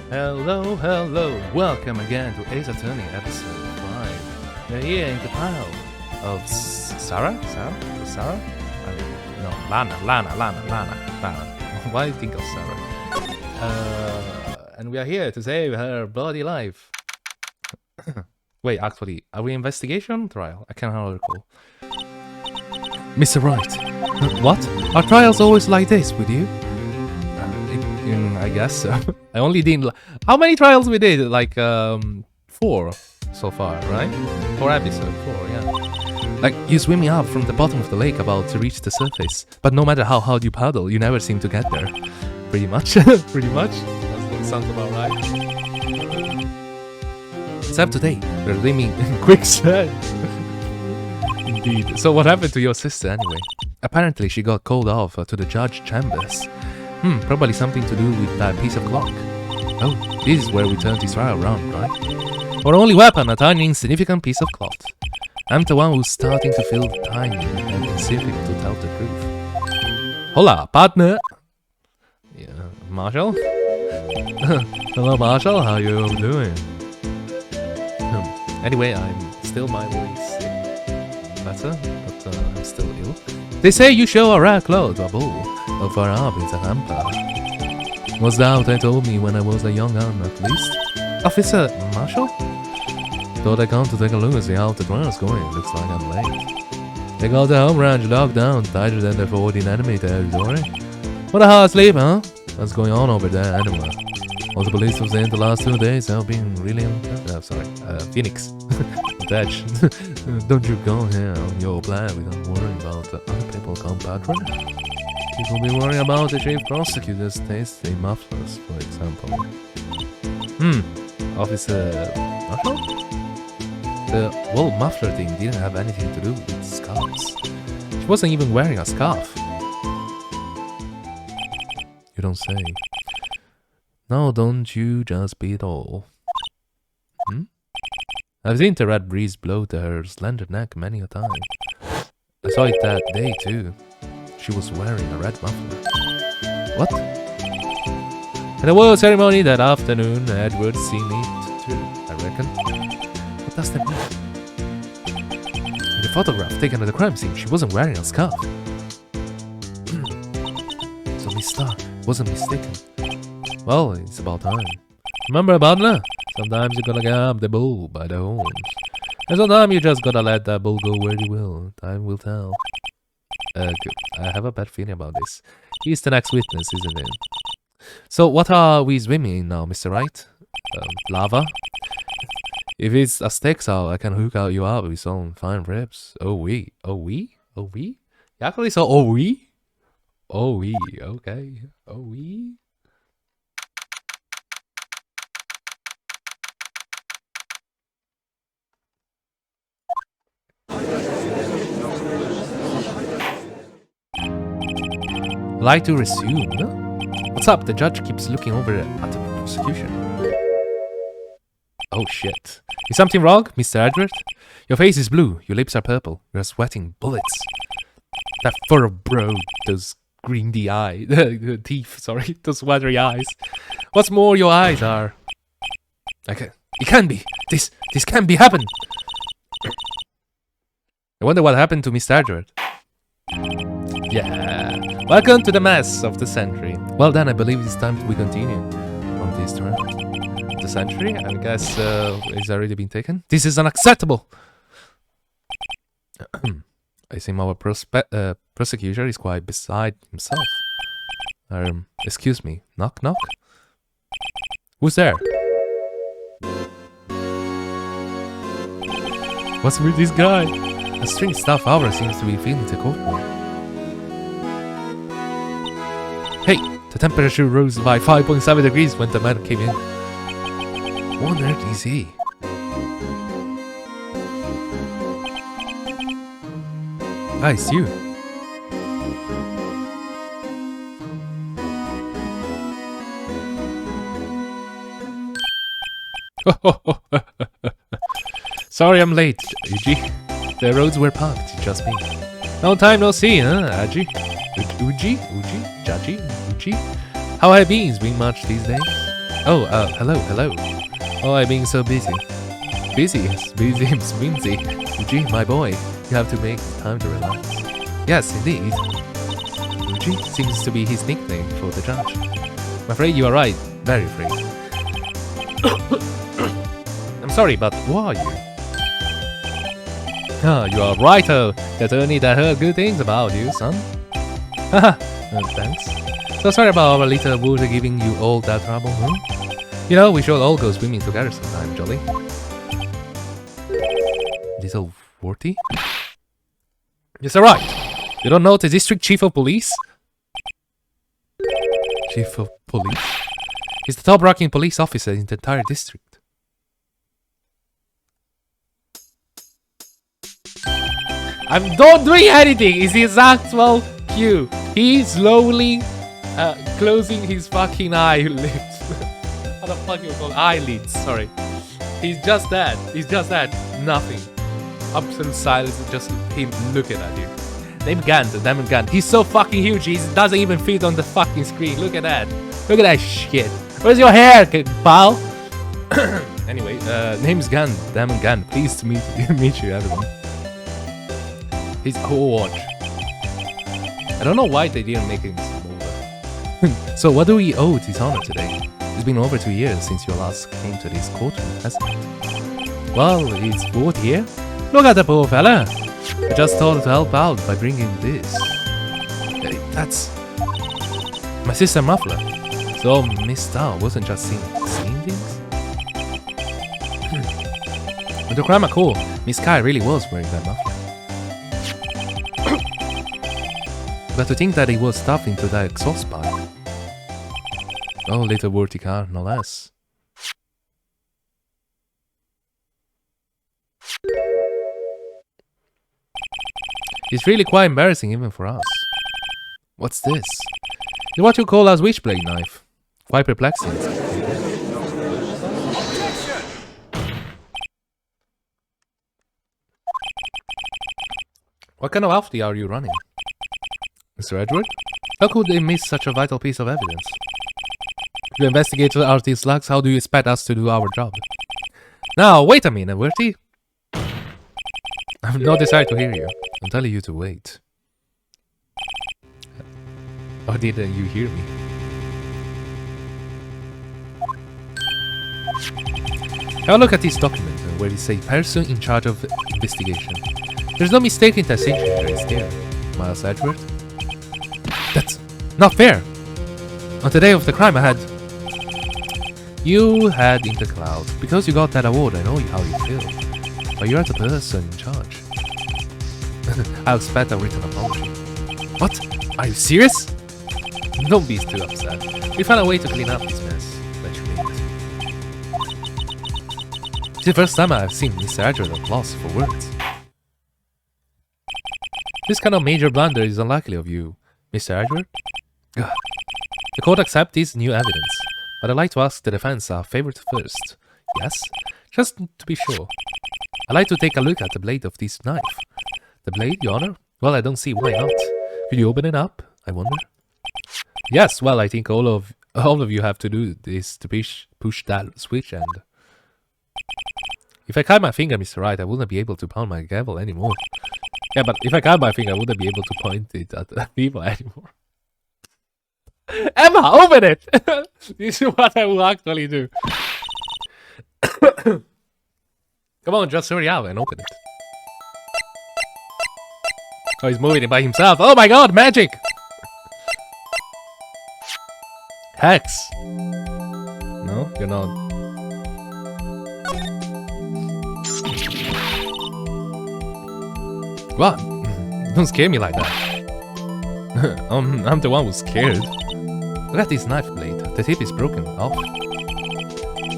Hello, hello, welcome again to Ace Attorney episode 5. We're here in the trial of Sarah? No, Lana. Why do you think of Sarah? And we are here to save her bloody life. Wait, actually, are we investigation trial? I cannot recall. Mr. Wright. What? Are trials always like this with you? I guess so. I only did. How many trials we did? Like 4 so far, right? 4 episodes, 4, yeah. Like you swimming up from the bottom of the lake about to reach the surface, but no matter how hard you paddle, you never seem to get there. Pretty much, pretty much. That sounds about right. Except today, we're living in quicksand. Indeed. So what happened to your sister anyway? Apparently she got called off to the judge chambers. Probably something to do with that piece of clock. Oh, this is where we turn this trial around, right? Our only weapon, a tiny insignificant piece of cloth. I'm the one who's starting to feel tiny and insignificant to tell the truth. Hola, partner! Yeah, Marshall? Hello, Marshall, how you doing? Anyway, I'm still mildly better, but I'm still ill. They say you show a rare cloth, a bull. Of our arm is a hamper. Was that what they told me when I was a young gun, at least? Officer Marshall? Thought I'd come to take a look and see how the trial's going. Looks like I'm late. They got the home ranch locked down, tighter than the 14 enemy territory. What a hard sleep, huh? What's going on over there anyway? All the police was in the last 2 days have been really Phoenix. Dutch. Don't you go here on your plan without worrying about other people compadre? People be worrying about the chief prosecutor's tasty mufflers, for example. Officer Marshall? The wool muffler thing didn't have anything to do with scarves. She wasn't even wearing a scarf. You don't say. Now don't you just be it all. I've seen the red breeze blow to her slender neck many a time. I saw it that day too. She was wearing a red muffler. What? At the world ceremony that afternoon, Edward seen it too, I reckon. What does that mean? In the photograph taken at the crime scene, she wasn't wearing a scarf. So Miss Starr wasn't mistaken. Well, it's about time. Remember, partner? Sometimes you gotta grab the bull by the horns. And sometimes you just gotta let that bull go where you will. Time will tell. I have a bad feeling about this. He's the next witness, isn't it? So what are we swimming in now, Mr. Wright? Lava? If it's a steak sour, I can hook you up with some fine ribs. Oh we? Actually, so we? Okay. We? Like to resume? What's up? The judge keeps looking over at the prosecution. Oh shit. Is something wrong, Mr. Edward? Your face is blue, your lips are purple, you're sweating bullets. That furrow bro, those greedy eyes, teeth, sorry, those watery eyes. What's more, your eyes are... It can't be! This can't be happen! I wonder what happened to Mr. Edward. Yeah. Welcome to the mess of the century. Well then, I believe it's time we continue on this trial. The century? I guess it's already been taken. This is unacceptable! I think our prosecutor is quite beside himself. Excuse me. Knock knock? Who's there? What's with this guy? A strange staff aura seems to be filling the courtroom. Hey, the temperature rose by 5.7 degrees when the man came in. What on earth is he? Ah, it's you. Sorry I'm late, Uji. The roads were packed, just me. No time no see, huh, Aji? Uji? Jaji? Uji? How have you been much these days? Oh, hello. Oh, I'm being so busy. Busy? Winzy. Eugene, my boy, you have to make time to relax. Yes, indeed. Eugene seems to be his nickname for the judge. I'm afraid you are right. Very afraid. I'm sorry, but who are you? Ah, you are right, the attorney that heard good things about you, son. Haha, thanks. So sorry about our little water giving you all that trouble, You know, we should all go swimming together sometime, Jolly. Little Worty? Yes, alright. You don't know the district chief of police? Chief of police? He's the top-ranking police officer in the entire district. I'm not doing anything! It's his actual cue. He's slowly closing his fucking eyelids. How the fuck you call eyelids? Sorry. He's just that. Nothing. Absolute silence, just him looking at you. Damn Gant. He's so fucking huge, he doesn't even fit on the fucking screen. Look at that. Look at that shit. Where's your hair, pal? Anyway, name's Gant. Damn Gant. Pleased to meet you, everyone. His whole watch. I don't know why they didn't make it smaller. So what do we owe his honor today? It's been over 2 years since you last came to this courtroom, hasn't it? Well, he's bored here. Look at the poor fella. I just thought to help out by bringing this. That's my sister Muffler. So Miss Star wasn't just seeing things? With the crime call, Miss Kai really was wearing that muffler. But to think that it was stuffed into that exhaust pipe. Oh, little worthy car, no less. It's really quite embarrassing even for us. What's this? It's what you call a switchblade knife. Quite perplexing. What kind of outfit are you running? Mr. Edward? How could they miss such a vital piece of evidence? If you investigate our these slugs, how do you expect us to do our job? Now, wait a minute, Werty. I've no desire to hear you. I'm telling you to wait. Or didn't you hear me? Have a look at this document where it says person in charge of investigation. There's no mistaking that signature is there. Miles Edward? That's not fair! On the day of the crime you had in the cloud. Because you got that award, I know how you feel. But you're the person in charge. I'll expect a written apology. What? Are you serious? Don't be too upset. We found a way to clean up this mess that you made. It's the first time I've seen Mr. Edward at loss for words. This kind of major blunder is unlikely of you, Mr. Edward. The court accepts this new evidence, but I'd like to ask the defense a favor first. Yes? Just to be sure. I'd like to take a look at the blade of this knife. The blade, Your Honor? Well, I don't see why not. Could you open it up, I wonder? Yes, well, I think all of you have to do is to push that switch and... If I cut my finger, Mr. Wright, I wouldn't be able to pound my gavel anymore. Yeah, but if I cut my finger, I wouldn't be able to point it at people anymore. Emma, open it! This is what I will actually do. Come on, just hurry up and open it. Oh, he's moving it by himself. Oh my god, magic! Hex. No, you're not. What? Don't scare me like that. I'm the one who's scared. Look at this knife blade. The tip is broken off.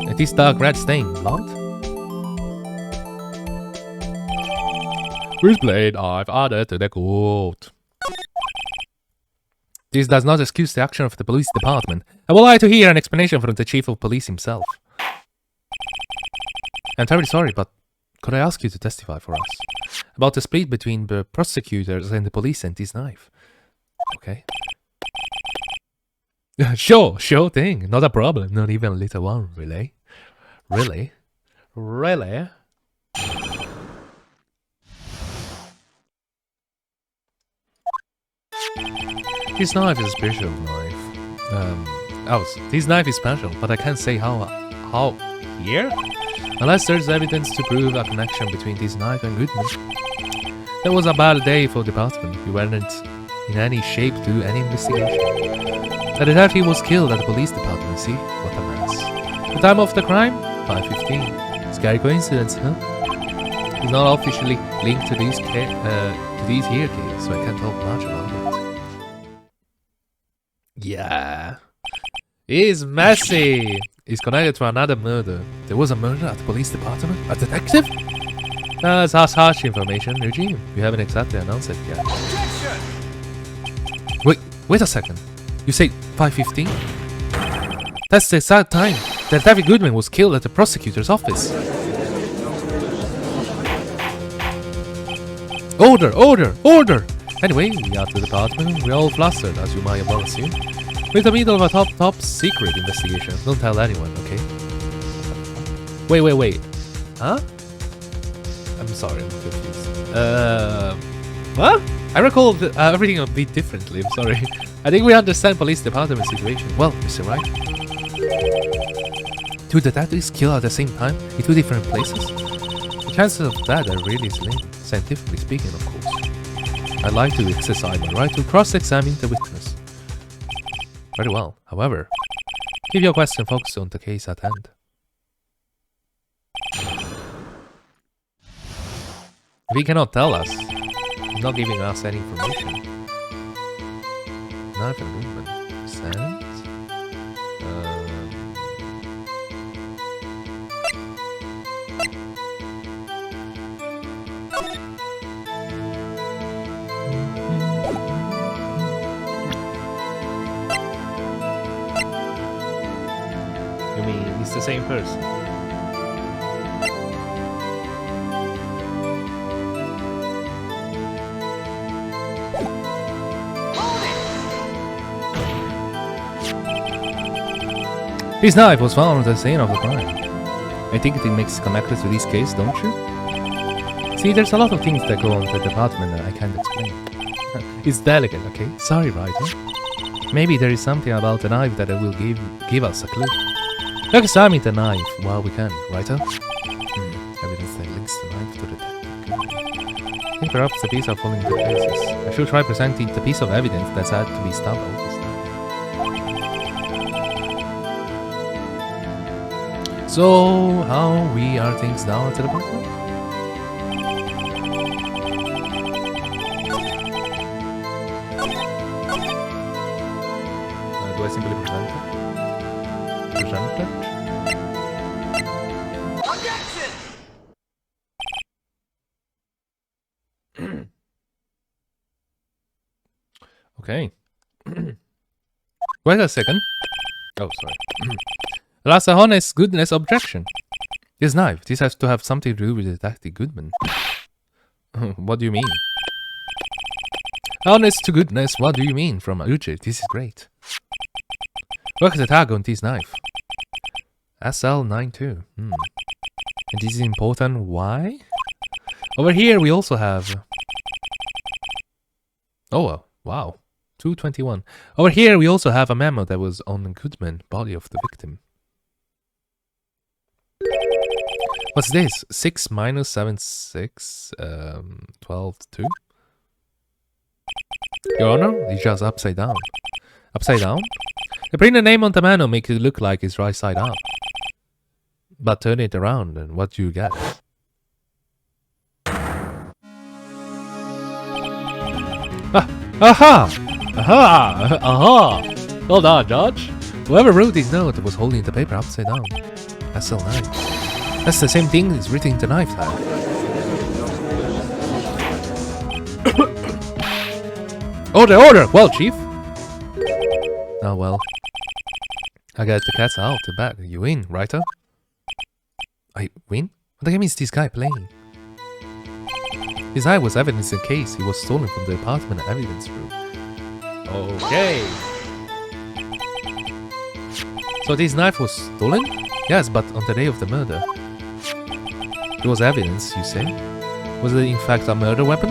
And this dark red stain. Blood? This blade I've added to the court. This does not excuse the action of the police department. I would like to hear an explanation from the chief of police himself. I'm terribly sorry, but could I ask you to testify for us about the split between the prosecutors and the police and this knife? Okay. Sure thing. Not a problem. Not even a little one, really. Really? This knife is a special knife. This knife is special, but I can't say how here? Unless there's evidence to prove a connection between this knife and Goodman. That was a bad day for the department. We weren't in any shape to do any investigation. The detective was killed at the police department, see? What a mess. The time of the crime? 5:15. Scary coincidence, huh? It's not officially linked to these here cases, so I can't talk much about it. Yeah. It's messy. It's connected to another murder. There was a murder at the police department? A detective? That's harsh information, Eugene. You haven't exactly announced it yet. Wait a second. You say 5:15? That's the exact time that David Goodman was killed at the prosecutor's office. Order! Anyway, we are at the department. We're all flustered, as you might well assume. We're in the middle of a top secret investigation. Don't tell anyone, okay? Wait. Huh? I'm sorry, I'm confused. What? I recall everything a bit differently, I'm sorry. I think we understand police department situation. Well, Mr. Wright. Two detectives killed at the same time in two different places? The chances of that are really slim, scientifically speaking, of course. I'd like to exercise my right to cross-examine the witness. Very well. However, keep your question focused on the case at hand. If he cannot tell us, he's not giving us any information. Knife and movement. Sand? You mean it's the same person? His knife was found at the scene of the crime. I think it makes connected to this case, don't you? See, there's a lot of things that go on the department that I can't explain. It's delicate, okay? Sorry, writer. Maybe there is something about the knife that will give us a clue. Let's examine the knife while we can, writer. Evidence that links the knife to the detective. I think perhaps the pieces are falling into places. I should try presenting the piece of evidence that's had to be stubbled this time. So, how we are things down at the bottom? Do I simply present it? Present it? Okay. Wait a second. Oh, sorry. That's a honest goodness objection. This knife, this has to have something to do with Detective Goodman. What do you mean? Honest to goodness, what do you mean? From Uche, this is great. Look at the tag on this knife. SL92. And this is important. Why? Over here we also have... Oh, wow. 221. Over here we also have a memo that was on Goodman, body of the victim. What's this? 6 minus 7, 6, 12, 2? Your Honor, it's just upside down. Upside down? They print the name on the memo, make it look like it's right side up. But turn it around, and what do you get? Aha! Hold on, Judge. Whoever wrote this note was holding the paper upside down. That's so nice. That's the same thing as written in the knife tag. Order! Well, Chief. Oh, well. I got the cat's out the bag. You win, writer? I win? What the game is this guy playing? His eye was evidence in case he was stolen from the apartment evidence room. Okay. So this knife was stolen? Yes, but on the day of the murder. There was evidence, you say? Was it in fact a murder weapon?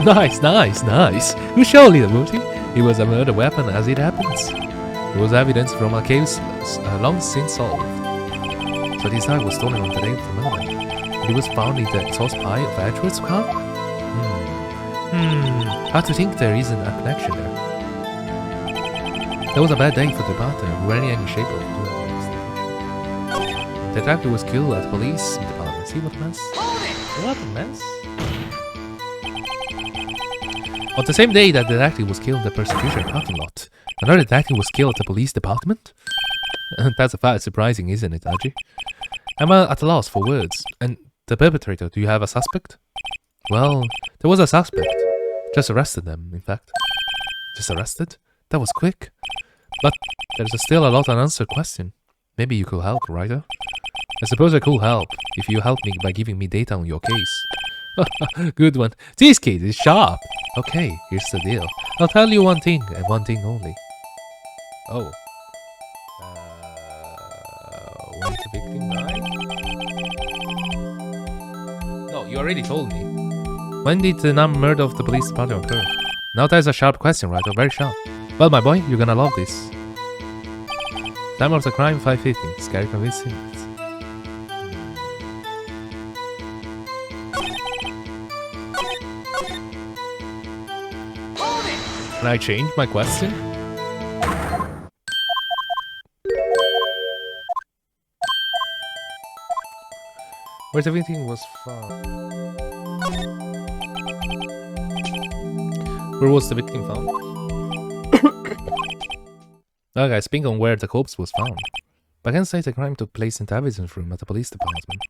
Nice. You surely the motive. It was a murder weapon as it happens. There was evidence from a case long since solved. So this knife was stolen on the day of the murder. It was found in the exhaust pipe of Edward's car? Hard to think there isn't a connection there. That was a bad day for the partner, who were in any shape of doing the detective was killed at the police department. See what a mess? What a mess? On the same day that the detective was killed in the persecution parking lot, another detective was killed at the police department? That's a fact surprising, isn't it, Aji? I'm at a loss for words. And the perpetrator, do you have a suspect? Well, there was a suspect. Just arrested them, in fact. Just arrested? That was quick. But there's still a lot unanswered question. Maybe you could help, writer? I suppose I could help, if you help me by giving me data on your case. Good one. This kid is sharp. Okay, here's the deal. I'll tell you one thing, and one thing only. Oh. When did the victim die? No, you already told me. When did the murder of the police department occur? Now that's a sharp question, right? Very sharp. Well, my boy, you're gonna love this. Time of the crime, 5:15. Scary convincing. Can I change my question? Where the victim was found? Where was the victim found? Okay, speaking on where the corpse was found. But I can say the crime took place in the evidence room at the police department.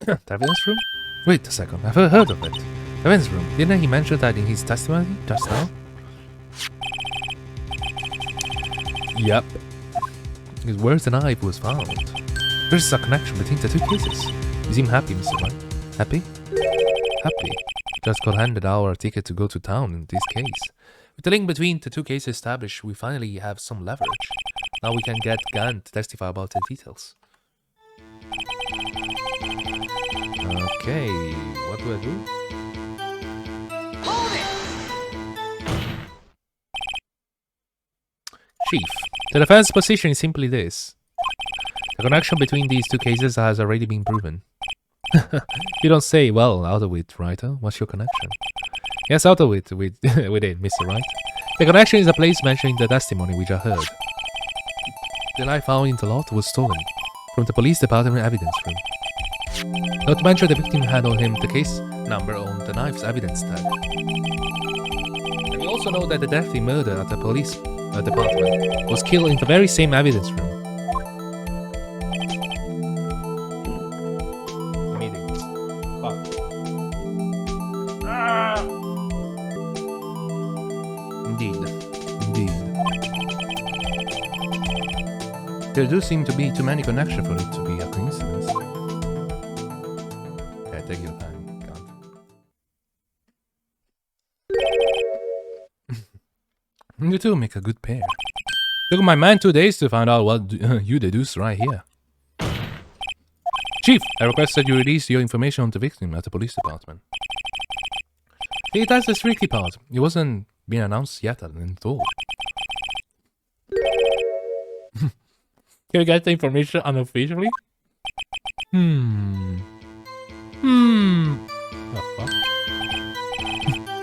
The evidence room? Wait a second, I've heard of it. The evidence room. Didn't he mention that in his testimony just now? Yep. Because where the knife was found. There's a connection between the two cases. You seem happy, Mr. Wright. Happy? Happy. Just got handed our ticket to go to town in this case. With the link between the two cases established, we finally have some leverage. Now we can get Gann to testify about the details. Okay, what do I do? Chief, the defense position is simply this. The connection between these two cases has already been proven. You don't say, well, out of it, writer. What's your connection? Yes, out of it with it, Mr. Wright. The connection is a place mentioned in the testimony which I heard. The knife found in the lot was stolen from the police department evidence room. Not to mention the victim had on him the case number on the knife's evidence tag. And you also know that the death in murder at the police department was killed in the very same evidence room. There do seem to be too many connections for it to be a coincidence. Okay, take your time. You two make a good pair. Took my man 2 days to find out what you deduced right here. Chief, I request that you release your information on the victim at the police department. Hey, that's the tricky part. It wasn't been announced yet at all. Can you get the information unofficially?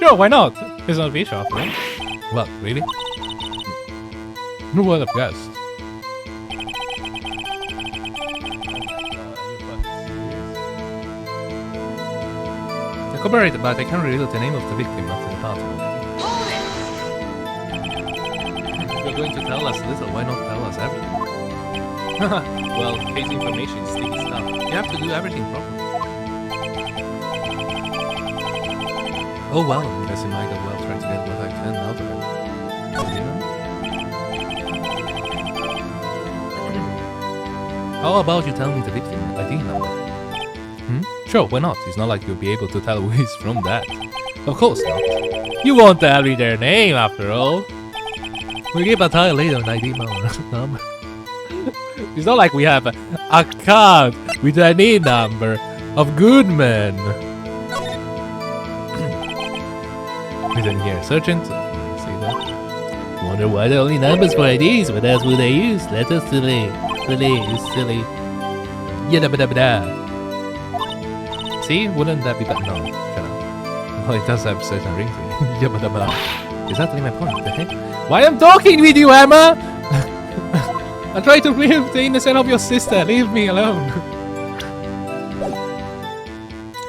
Sure, why not? It's not official, after all. What, really? Who would have guessed? I cooperated, but I can't reveal the name of the victim of the department. If you're going to tell us little, why not tell us everything? Well, case information is sticky stuff. You have to do everything properly. Oh well, I guess I might as well try to get what I can out of it. How about you tell me the victim ID number? Sure, why not? It's not like you'll be able to tell who is from that. Of course not. You won't tell me their name after all. We give a tile later an ID number. It's not like we have a card with an ID number of Goodman. Who's in here? Sergeant? See that? Wonder why the only numbers for IDs, but that's what they use. Letters silly. Silly. See? Wouldn't that be better? No, shut up. Well, it does have certain rings. Exactly my point. The heck? Why am I talking with you, Emma? I try to live the innocence of your sister. Leave me alone.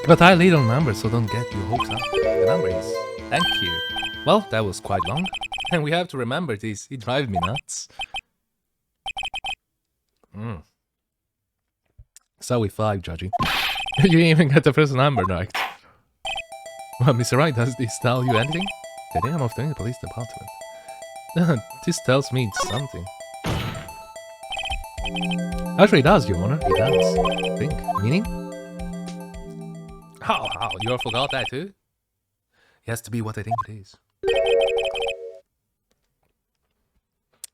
But I lead on numbers, so don't get your hopes up. The number is... Thank you. Well, that was quite long. And we have to remember this. It drives me nuts. So we 5, judging. You didn't even get the first number right. Well, Mr. Wright, does this tell you anything? The name of the police department. This tells me something. Actually, it does, Your Honor. It does. I think. Meaning? How? You forgot that too? It has to be what I think it is.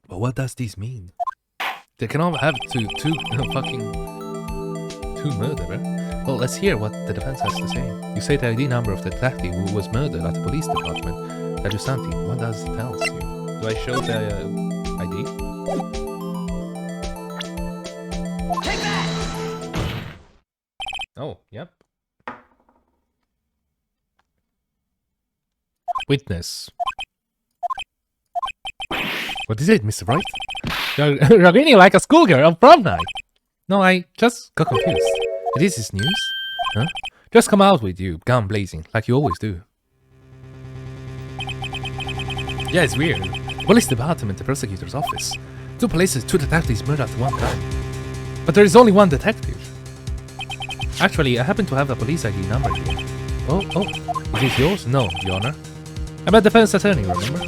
But what does this mean? They cannot have two murderers. Well, let's hear what the defense has to say. You say the ID number of the detective who was murdered at the police department. That is something. What does it tell you? Do I show the ID? Take that! Oh, yep. Witness. What is it, Mr. Wright? You're really like a schoolgirl on prom night. No, I just got confused. This is news? Huh? Just come out with you, gun blazing, like you always do. Yeah, it's weird. Police department, the prosecutor's office. 2 places, 2 detectives murdered at one time. But there is only 1 detective. Actually, I happen to have a police ID number here. Oh, is it yours? No, Your Honor. I'm a defense attorney, remember?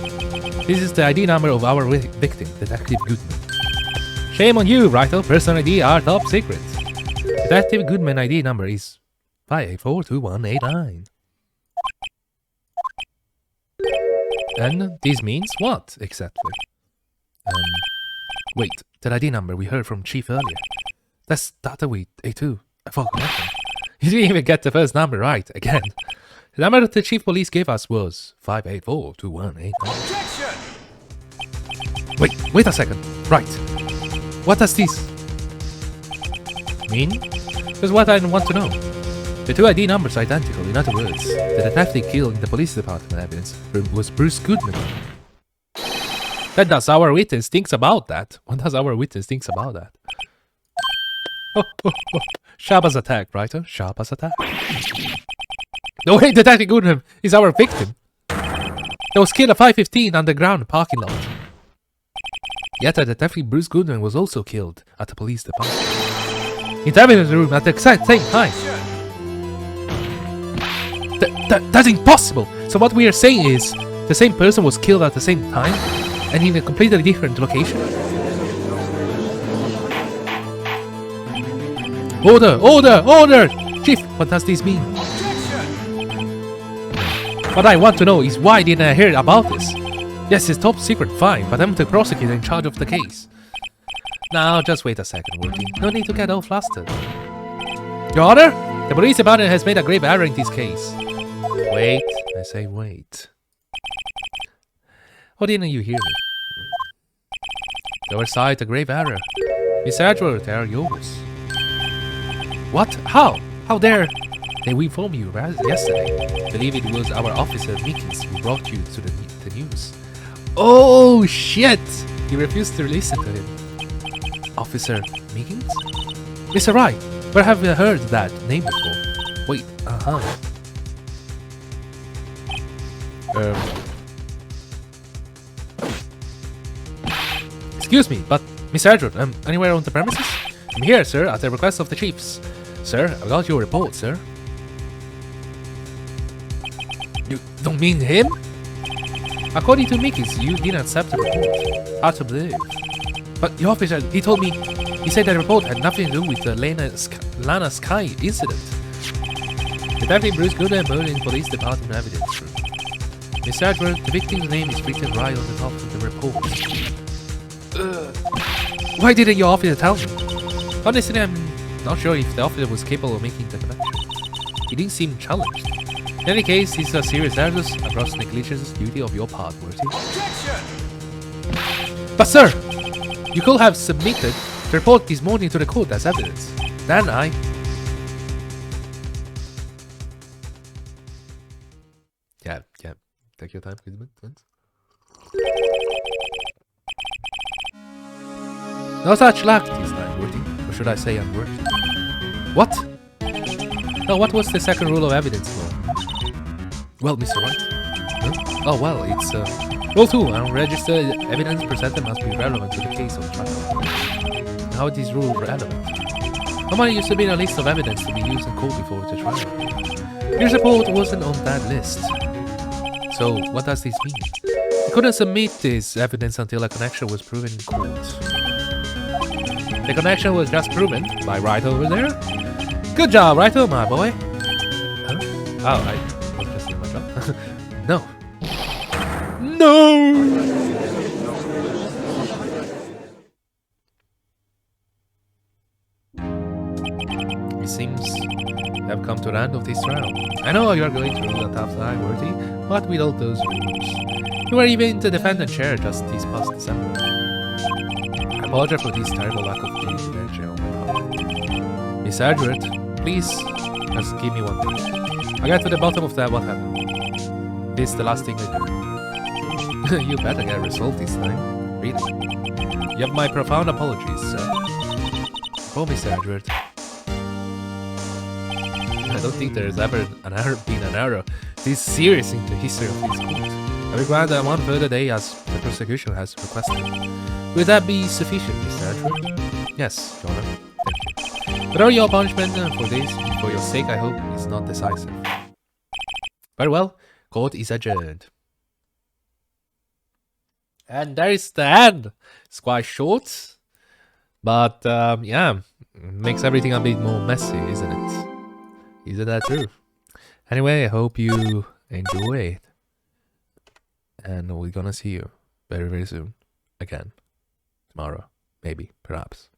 This is the ID number of our victim, Detective Goodman. Shame on you, Wright. Personal ID are top secret. Detective Goodman ID number is 5842189. And this means what, exactly? Wait, that ID number we heard from Chief earlier. That started with A2. I forgot nothing. You didn't even get the first number right, again. The number that the Chief Police gave us was 5842189. Objection! Wait a second. Right. What does this mean? That's what I want to know. The 2 ID numbers are identical. In other words, the detective killed in the police department evidence was Bruce Goodman. What does our witness thinks about that? What does our witness thinks about that? Sharp as attack, writer. Sharp as attack. No way, Detective Goodman is our victim. He was killed at 5:15 underground parking lot. Yet a detective Bruce Goodman was also killed at the police department. In the evidence room at the exact same time. That's impossible! So what we are saying is, the same person was killed at the same time, and in a completely different location? Order! Order! Order! Chief, what does this mean? What I want to know is why didn't I hear about this? Yes, it's top secret, fine, but I'm the prosecutor in charge of the case. Now, just wait a second, Wookie. No need to get all flustered. Your Honor, the police department has made a grave error in this case. Wait, I say wait. Or didn't you hear me? You oversight a grave error. Miss Edward, they are yours. What? How? How dare they inform you yesterday? I believe it was our officer Mickens who brought you to the news. Oh shit! You refused to listen to him. Officer Mickens? Mr. Wright, where have you heard that name before? Wait, Excuse me, but Miss Edward, anywhere on the premises? I'm here, sir, at the request of the chiefs. Sir, I got your report, sir. You don't mean him? According to Mickey's, you didn't accept the report. Hard to believe. But the officer, he told me, he said the report had nothing to do with the Lana Sky incident. Detective Bruce Goodman murdered in police department evidence room. Mr. Edward, the victim's name is written right on the top of the report. Why didn't your officer tell me? Honestly, I'm not sure if the officer was capable of making the connection. He didn't seem challenged. In any case, this is a serious error and gross negligence duty of your part, Worthy. But sir, you could have submitted the report this morning to the court as evidence. Then I... Yeah. Take your time, please. No such luck this time, Worthy. Or should I say unworthy? What? No, what was the second rule of evidence law? Well, Mr. Wright. Huh? Oh, well, it's Rule 2. Unregistered evidence presented must be relevant to the case of trial. How is this rule relevant? Normally, you submit a list of evidence to be used in court before the trial. Your report wasn't on that list. So, what does this mean? You couldn't submit this evidence until a connection was proven in court. The connection was just proven by Wright over there. Good job, Wright, my boy. Huh? Oh, I was just doing my job. No. No! It seems you have come to the end of this trial. I know you are going through a tough time, Worthy, but with all those rules, you were even in the defendant chair just this past December. I apologize for this terrible lack of energy on my part. Miss Edward, please, just give me one thing. I'll get to the bottom of that what happened. This is the last thing I do. You better get resolved this time. Really. You have my profound apologies, sir. Oh, Miss Edward. I don't think there's ever been an error this serious in the history of this court. I will grant that one further day as the prosecution has requested. Will that be sufficient, Mr. Edward? Yes, Your Honor. Thank you. But all your punishment for this, for your sake, I hope, is not decisive. Very well. Court is adjourned. And there is the end. It's quite short, but yeah, makes everything a bit more messy, isn't it? Isn't that true? Anyway, I hope you enjoy it, and we're gonna see you very, very soon again. Tomorrow, maybe, perhaps.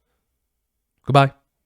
Goodbye.